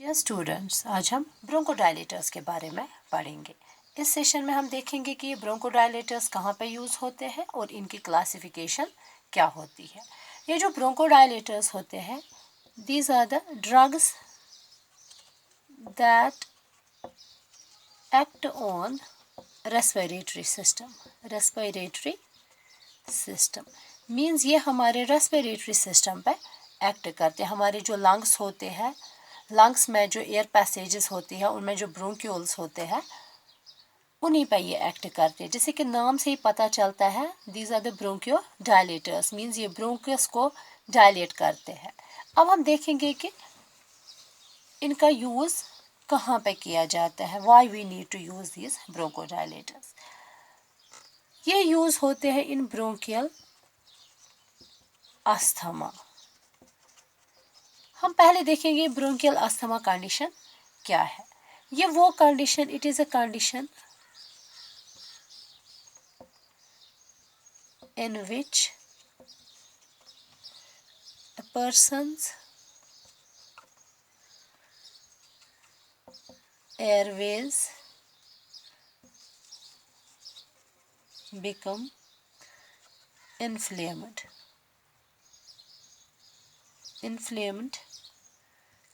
Dear students, आज हम bronchodilators के बारे में पढ़ेंगे। इस सेशन में हम देखेंगे कि ये ब्रोंकोडायलेटर्स कहाँ पे यूज़ होते हैं और इनकी क्लासिफिकेशन क्या होती है। ये जो ब्रोंकोडायलेटर्स होते हैं, these are the drugs that act on respiratory system means ये हमारे रेस्पिरेटरी सिस्टम पे एक्ट करते हैं। हमारे जो लंग्स होते हैं, लंग्स में जो एयर पैसेजेस होती है, उनमें जो ब्रोंक्यूल्स होते हैं, उन्हीं पे ये एक्ट करते हैं। जैसे कि नाम से ही पता चलता है, these are the bronchodilators, मीन्स ये ब्रोंकस को डायलेट करते हैं। अब हम देखेंगे कि इनका यूज़ कहाँ पे किया जाता है, why we need to use these bronchodilators. ये यूज़ होते हैं इन ब्रोंकियल अस्थमा। हम पहले देखेंगे ब्रोंकियल अस्थमा कंडीशन क्या है। ये वो condition, it is a condition in which a person's airways become inflamed,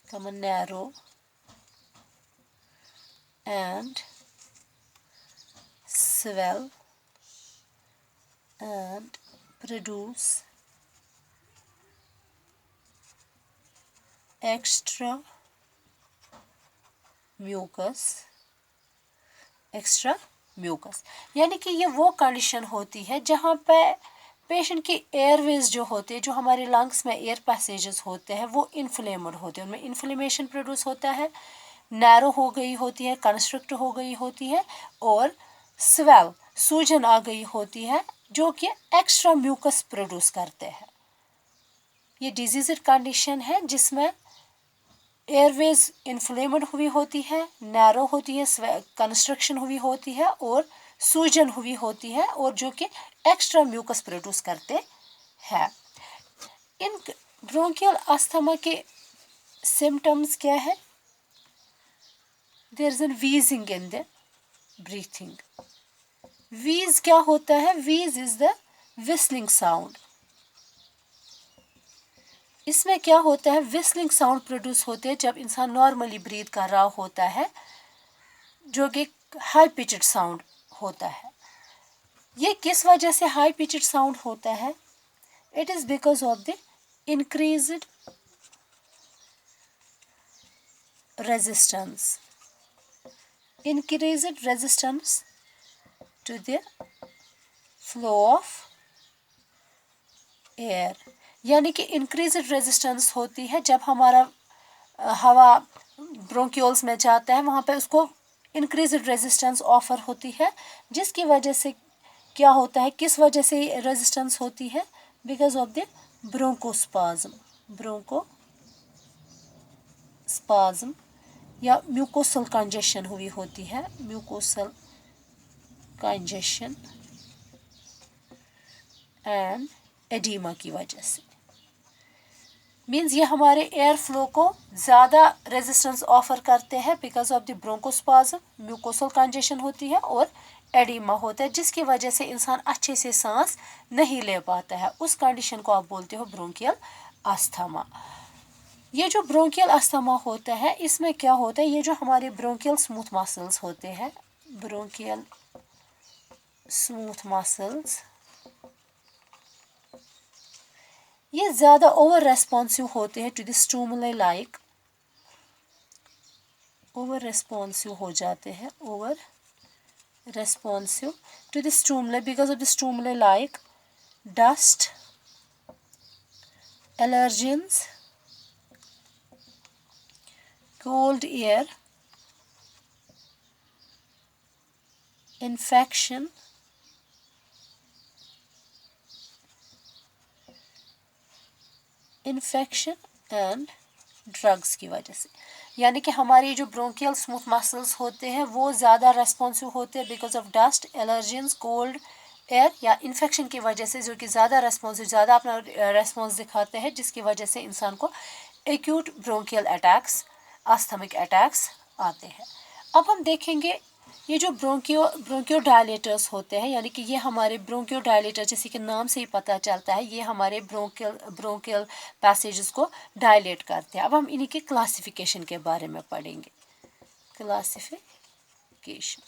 become narrow and swell and produce extra mucus. यानी कि ये वो कंडीशन होती है जहाँ पे पेशेंट की एयरवेज जो होते हैं, जो हमारे लंग्स में एयर पैसेजेस होते हैं, वो इन्फ्लेम्ड होते हैं, उनमें इन्फ्लेमेशन प्रोड्यूस होता है, नैरो हो गई होती है, कंस्ट्रिक्ट हो गई होती है और स्वेल सूजन आ गई होती है, जो कि एक्स्ट्रा म्यूकस प्रोड्यूस करते हैं। ये डिजीज कंडीशन है जिसमें एयरवेज इन्फ्लेम्ड हुई होती है, नैरो होती है, कंस्ट्रक्शन हुई होती है और सूजन हुई होती है, और जो कि एक्स्ट्रा म्यूकस प्रोड्यूस करते हैं। इन ब्रोंकियल अस्थमा के सिम्टम्स क्या है? There is an wheezing in the breathing. Wheeze क्या होता है? वीज इज द विस्लिंग साउंड। इसमें क्या होता है? विस्लिंग साउंड प्रोड्यूस होते हैं जब इंसान नॉर्मली ब्रीथ कर रहा होता है, जो कि हाई पिचड साउंड होता है। ये किस वजह से हाई पिचड साउंड होता है? It is because of the increased resistance to the flow of air। यानी कि इंक्रीज्ड रेजिस्टेंस होती है जब हमारा हवा ब्रोंक्यूल्स में जाता है, वहाँ पे उसको इंक्रीज्ड रेजिस्टेंस ऑफर होती है, जिसकी वजह से क्या होता है, किस वजह से रेजिस्टेंस होती है? बिकॉज ऑफ द ब्रोंकोस्पाज्म या म्यूकोसल कंजेशन हुई होती है, म्यूकोसल कंजेशन एंड एडिमा की वजह से। मीन्स ये हमारे एयर फ्लो को ज़्यादा रेजिस्टेंस ऑफर करते हैं because of the bronchospasm, mucosal congestion होती है और एडिमा होता है, जिसकी वजह से इंसान अच्छे से सांस नहीं ले पाता है। उस कंडीशन को आप बोलते हो ब्रोंकियल अस्थमा। ये जो ब्रोंकियल अस्थमा होता है, इसमें क्या होता है? ये जो हमारे ब्रोंकियल स्मूथ मसल्स होते हैं, ब्रोंकियल स्मूथ मसल्स, ये ज़्यादा ओवर रेस्पॉन्सिव होते हैं to the stimuli, like over responsive हो जाते हैं, over responsive to the stimuli because of the stimuli like dust, allergens, cold air, infection, and drugs की वजह से। यानी कि हमारी जो ब्रोंकियल स्मूथ मसल्स होते हैं वो ज़्यादा रेस्पॉन्सिव होते हैं because of dust, allergens, cold air या इन्फेक्शन की वजह से, जो कि ज़्यादा रेस्पॉन्सिव, ज़्यादा अपना रेस्पॉन्स दिखाते हैं, जिसकी वजह से इंसान को एक्यूट ब्रोंकियल अटैक्स आस्थमिक अटैक्स आते हैं। अब हम देखेंगे ये जो ब्रोंकियोडायलेटर्स होते हैं, यानी कि ये हमारे ब्रोंकियोडायलेटर, जैसे कि नाम से ही पता चलता है, ये हमारे ब्रोंकियल पैसेजेस को डायलेट करते हैं। अब हम इन्हीं के क्लासिफिकेशन के बारे में पढ़ेंगे। क्लासिफिकेशन,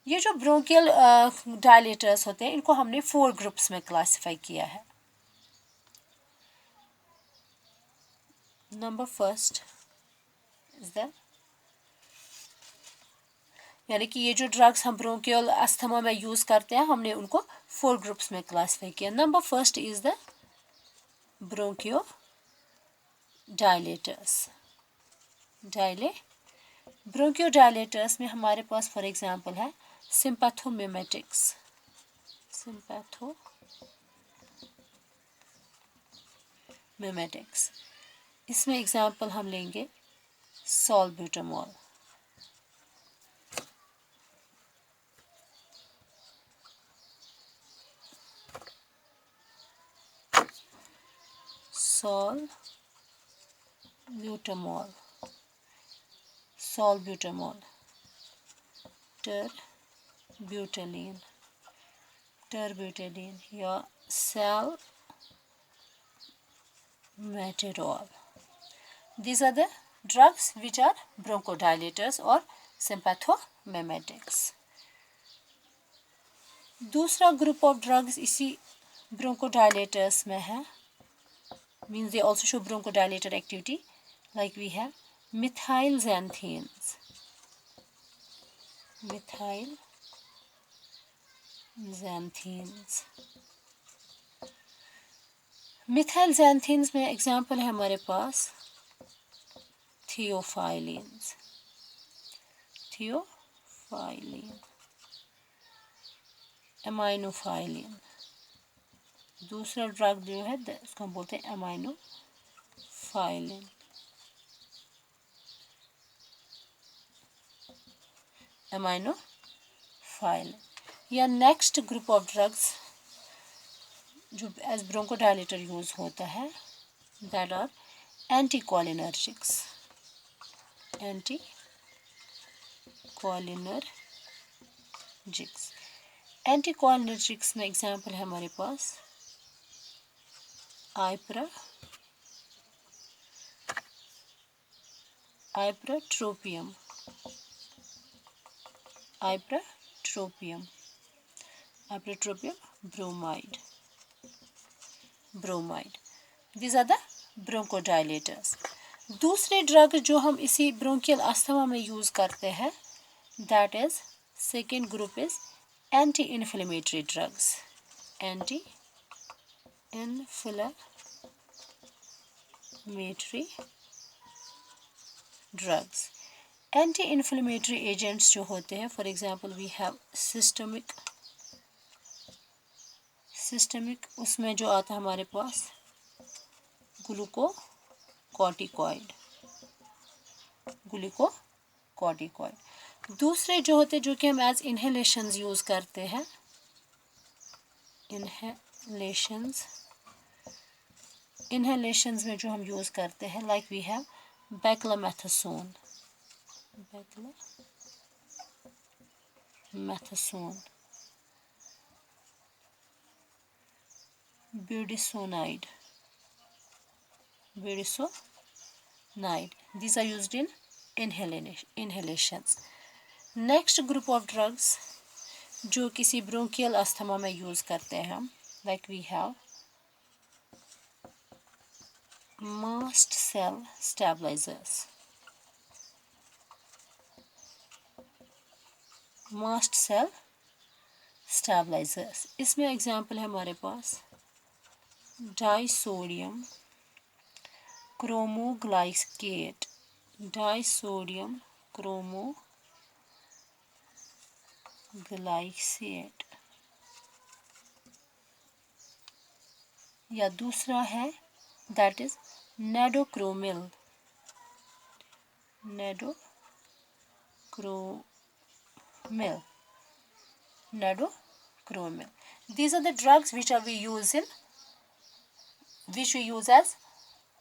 ये जो ब्रोंकियल डायलेटर्स होते हैं इनको हमने 4 ग्रुप्स में क्लासिफाई किया है। नंबर फर्स्ट इज द, यानी कि ये जो ड्रग्स हम ब्रोंकियल अस्थमा में यूज करते हैं हमने उनको 4 ग्रुप्स में क्लासिफाई किया। Number first is the bronchodilators. Bronchodilators में हमारे पास फॉर एग्जांपल है सिंपैथोमिमेटिक्स। इसमें एग्जांपल हम लेंगे सॉल्ब्यूटामॉल, टर्ब्यूटेलिन या salmeterol. These are the drugs which are bronchodilators or sympathomimetics. दूसरा ग्रुप ऑफ ड्रग्स इसी ब्रोंकोडायलेटर्स में है, means they also show bronchodilator activity, like we have methylxanthines. मिथाइलजैंथीन्स में एग्जाम्पल है हमारे पास थियोफाइलिन, एमाइनोफाइलिन। दूसरा ड्रग जो है उसको हम बोलते हैं एमाइनोफाइलिन। या नेक्स्ट ग्रुप ऑफ ड्रग्स जो एज ब्रोंकोडायलेटर यूज होता है, दैट आर एंटीकोलिनर्जिक्स। एंटीकोलिनर्जिक्स में एग्जाम्पल है हमारे पास ipratropium, bromide. These are the bronchodilators. दूसरे ड्रग जो हम इसी ब्रोंकियल अस्थमा में यूज करते हैं, that is second group is anti inflammatory drugs. Anti inflammatory agents जो होते हैं, for example we have systemic, उसमें जो आता है हमारे पास ग्लूकोकॉर्टिकॉइड। दूसरे जो होते हैं जो कि हम एज इनहेलेशंस यूज करते हैं, इनहेलेशंस में जो हम यूज करते हैं, like we have beclomethasone, budesonide. These are used in inhalations. Next group of drugs जो किसी ब्रोंकियल अस्थमा में यूज करते हैं हम, like we have mast cell stabilizers. इसमें एग्जाम्पल है हमारे पास डाइसोडियम क्रोमोग्लाइकेट, या दूसरा है that is nedocromil. These are the drugs which we use as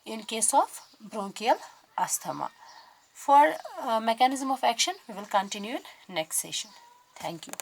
in case of bronchial asthma. For mechanism of action, we will continue in next session. Thank you.